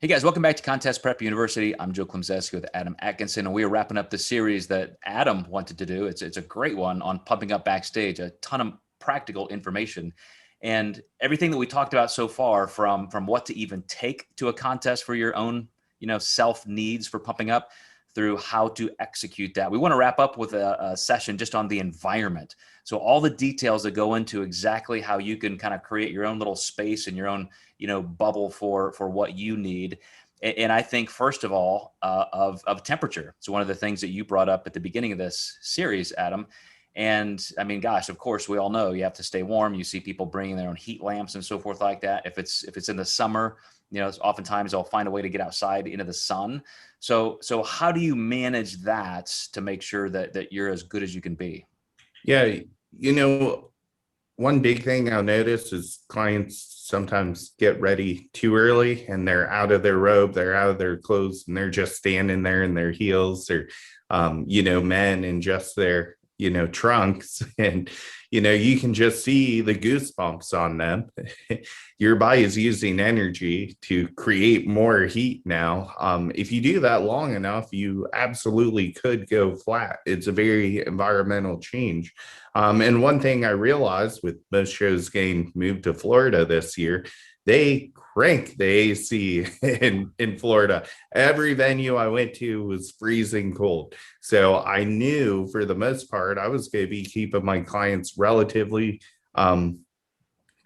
Hey guys, welcome back to Contest Prep University. I'm Joe Klemczewski with Adam Atkinson, and we are wrapping up the series that Adam wanted to do. It's a great one on pumping up backstage, a ton of practical information. And everything that we talked about so far, from what to even take to a contest for your own, self needs for pumping up, through how to execute that. We want to wrap up with a session just on the environment. So all the details that go into exactly how you can kind of create your own little space and your own, bubble for what you need. And I think, first of all, of temperature. So one of the things that you brought up at the beginning of this series, Adam. And I mean, gosh, of course, we all know you have to stay warm. You see people bringing their own heat lamps and so forth like that. If it's in the summer, oftentimes they'll find a way to get outside into the sun. So how do you manage that to make sure that you're as good as you can be? Yeah, one big thing I'll notice is clients sometimes get ready too early and they're out of their robe, they're out of their clothes, and they're just standing there in their heels, or men in just their trunks, and you can just see the goosebumps on them. Your body is using energy to create more heat now. If you do that long enough, you absolutely could go flat. It's a very environmental change. And one thing I realized with most shows getting moved to Florida this year, they crank the AC in Florida. Every venue I went to was freezing cold. So I knew for the most part, I was going to be keeping my clients relatively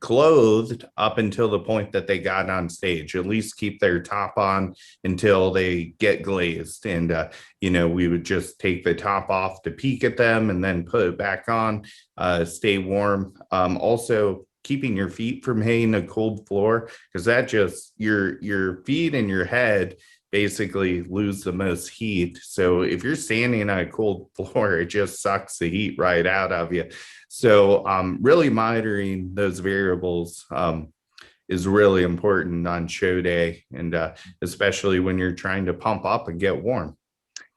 clothed up until the point that they got on stage. At least keep their top on until they get glazed. And, we would just take the top off to peek at them and then put it back on, stay warm. Also, keeping your feet from hitting a cold floor, because that just your feet and your head basically lose the most heat. So if you're standing on a cold floor, it just sucks the heat right out of you. So really monitoring those variables is really important on show day, and especially when you're trying to pump up and get warm.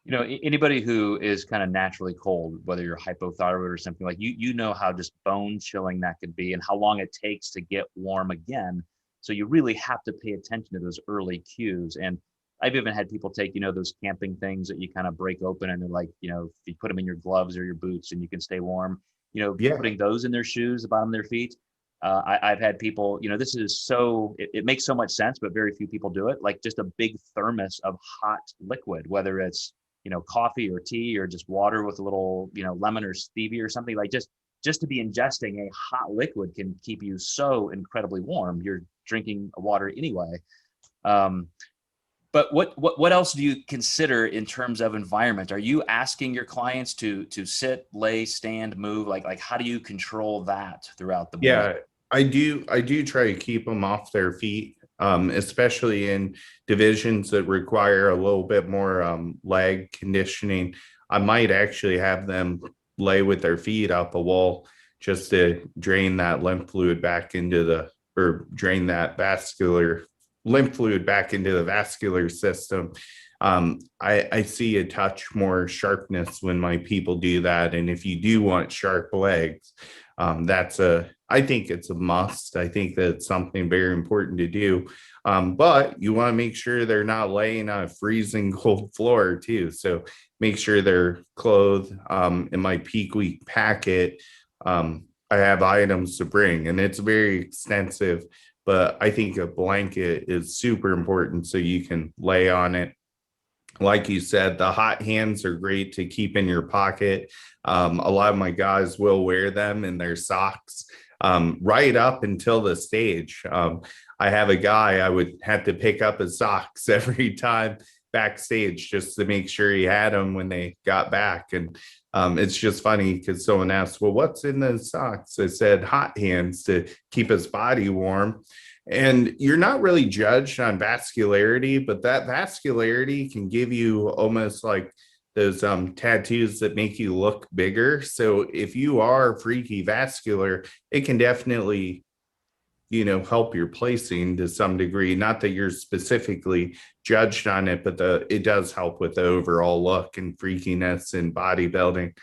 Anybody who is kind of naturally cold, whether you're hypothyroid or something, like you know how just bone chilling that could be and how long it takes to get warm again. So you really have to pay attention to those early cues. And I've even had people take, those camping things that you kind of break open, and they're like, if you put them in your gloves or your boots and you can stay warm, putting those in their shoes, the bottom of their feet. I've had people, this is it makes so much sense, but very few people do it. Like just a big thermos of hot liquid, whether it's, coffee or tea or just water with a little, lemon or stevia or something, like just to be ingesting a hot liquid can keep you so incredibly warm. You're drinking water anyway. But what else do you consider in terms of environment? Are you asking your clients to sit, lay, stand, move? Like how do you control that throughout the morning? Yeah, I do try to keep them off their feet, especially in divisions that require a little bit more leg conditioning. I might actually have them lay with their feet up a wall just to drain that lymph fluid back into drain that vascular lymph fluid back into the vascular system. I see a touch more sharpness when my people do that. And if you do want sharp legs, I think it's a must. I think that's something very important to do. But you want to make sure they're not laying on a freezing cold floor too. So make sure they're clothed. In my peak week packet, I have items to bring, and it's very extensive, but I think a blanket is super important so you can lay on it. Like you said, the hot hands are great to keep in your pocket. A lot of my guys will wear them in their socks right up until the stage. I have a guy, I would have to pick up his socks every time backstage just to make sure he had them when they got back. And it's just funny because someone asked, well, what's in the socks? I said hot hands to keep his body warm. And you're not really judged on vascularity, but that vascularity can give you almost like those tattoos that make you look bigger. So if you are freaky vascular, it can definitely, help your placing to some degree. Not that you're specifically judged on it, but it does help with the overall look and freakiness in bodybuilding.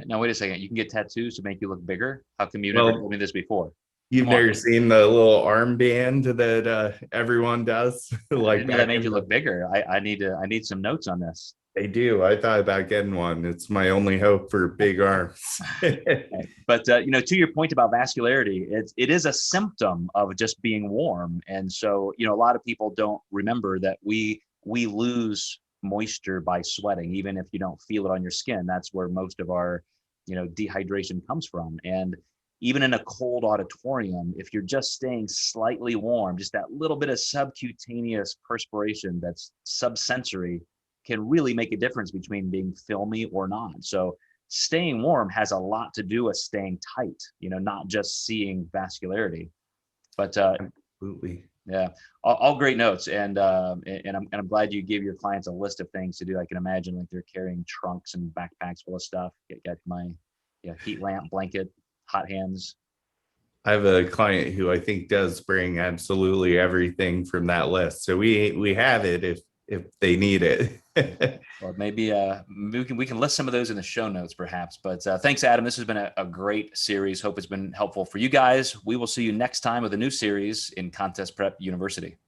Now, wait a second. You can get tattoos to make you look bigger? How come you never told me this before? You've Come on. never seen the little armband that everyone does? I Like didn't know that back made in you the look bigger. I need some notes on this. they do. I thought about getting one. It's my only hope for big arms. Right. But to your point about vascularity, it is a symptom of just being warm, and so a lot of people don't remember that we lose moisture by sweating, even if you don't feel it on your skin. That's where most of our dehydration comes from. And even in a cold auditorium, if you're just staying slightly warm, just that little bit of subcutaneous perspiration that's subsensory can really make a difference between being filmy or not. So staying warm has a lot to do with staying tight, not just seeing vascularity. But Absolutely. yeah, all great notes, and I'm glad you gave your clients a list of things to do. I can imagine like they're carrying trunks and backpacks full of stuff. Get my heat lamp, blanket, hot hands. I have a client who I think does bring absolutely everything from that list. So we have it if they need it. Well, maybe we can list some of those in the show notes, perhaps. But thanks, Adam. This has been a great series. Hope it's been helpful for you guys. We will see you next time with a new series in Contest Prep University.